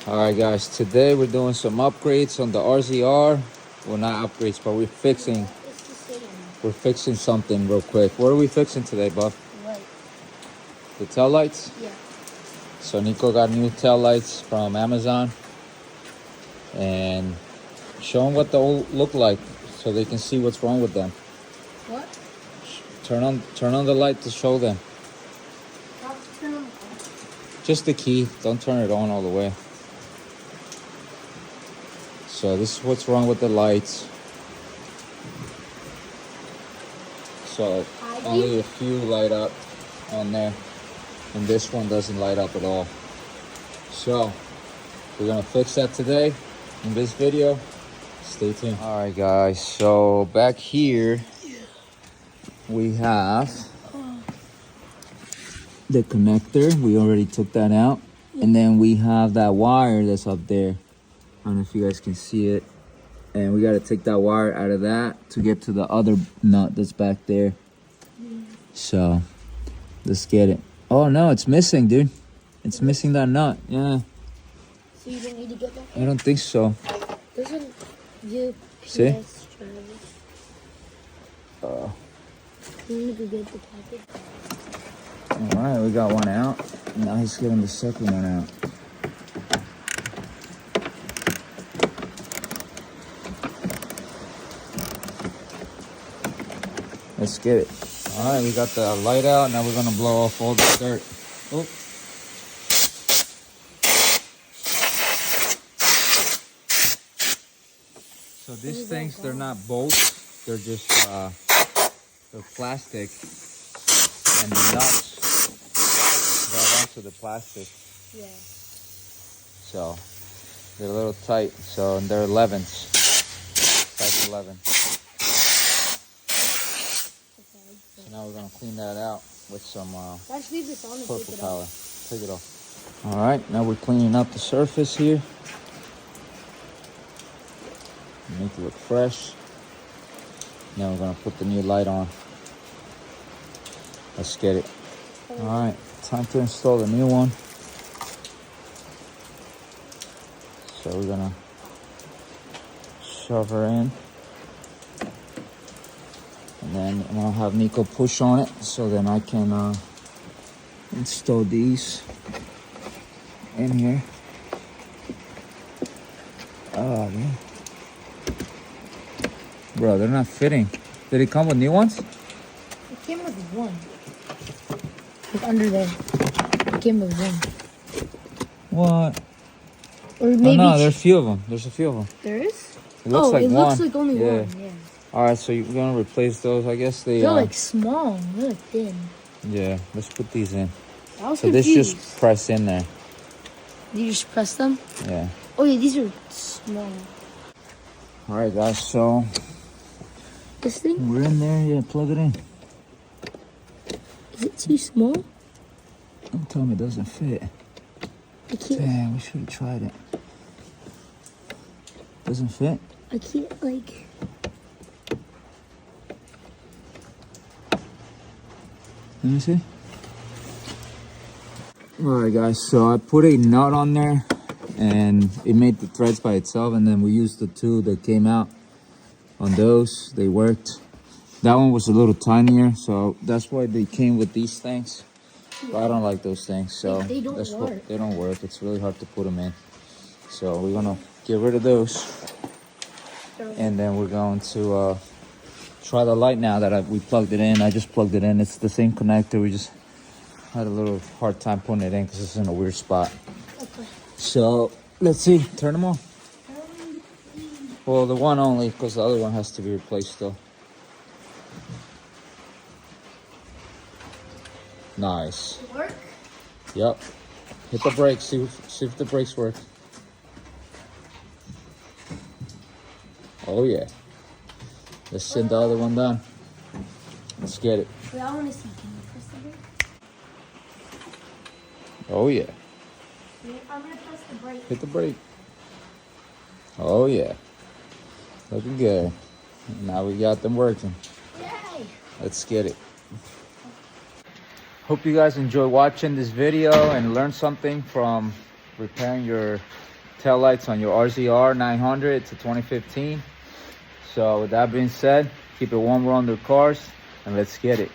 Alright guys, today we're doing some upgrades on the RZR. Well, not upgrades, but we're fixing something real quick. What are we fixing today, Buff? Light. The tail lights? Yeah. So Nico got new tail lights from Amazon. And show them what they'll look like so they can see what's wrong with them. What? Turn on the light to show them. How to turn them on? Just the key, don't turn it on all the way. So this is what's wrong with the lights. So only a few light up on there, and this one doesn't light up at all. So we're gonna fix that today in this video. Stay tuned. All right guys, so back here we have the connector. We already took that out. And then we have that wire that's up there. I don't know if you guys can see it. And we got to take that wire out of that to get to the other nut that's back there. So let's get it. Oh no, it's missing, dude. It's missing that nut. Yeah. So you don't need to get that? I don't think so. Doesn't UPS See? drive? You need to get the package. All right, we got one out. Now he's getting the second one out. Let's get it. All right, we got the light out. Now we're gonna blow off all the dirt. Oh. So these things, they're not bolts. They're just, they're plastic. And the nuts grab onto the plastic. Yeah. So they're a little tight. So, and they're 11s. Size 11. So now we're gonna clean that out with some Let's leave this on and purple power. Take it off. All right, now we're cleaning up the surface here. Make it look fresh. Now we're gonna put the new light on. Let's get it. All right, time to install the new one. So we're gonna shove her in. And then I'll have Nico push on it so then I can install these in here. Oh, man. Bro, they're not fitting. Did it come with new ones? It came with one. It's under there. It came with one. What? Or maybe oh, no, there's a few of them. There's a few of them. there is? It looks like it one. looks like only one, yeah. All right, so you're going to replace those. I guess They're like small. They're like thin. Yeah, let's put these in. I was so confused. This just press in there. You just press them? Yeah. Oh yeah, these are small. All right, guys, so this thing? we're in there. Yeah, plug it in. Is it too small? Don't tell me it doesn't fit. I can't. Damn, we should have tried it. Doesn't fit? I can't, like... Let me see. Alright guys, so I put a nut on there and it made the threads by itself, and then we used the two that came out on those. They worked. That one was a little tinier, so that's why they came with these things. But I don't like those things, so they don't work. They don't work. It's really hard to put them in. So we're gonna get rid of those, and then we're going to try the light now that we plugged it in. I just plugged it in. It's the same connector. We just had a little hard time putting it in because it's in a weird spot. Okay. So let's see. Turn them on. Well, the one only, because the other one has to be replaced still. Nice. Work? Yep. Hit the brakes. See if the brakes work. Oh yeah. Let's send the other one down. Let's get it. Wait, I want to see. Can you press the brake? Oh yeah. I'm going to press the brake. Hit the brake. Oh yeah. Looking good. Now we got them working. Yay! Let's get it. Hope you guys enjoy watching this video and learn something from repairing your taillights on your RZR 900. It's a 2015. So with that being said, keep it warm around the cars and let's get it.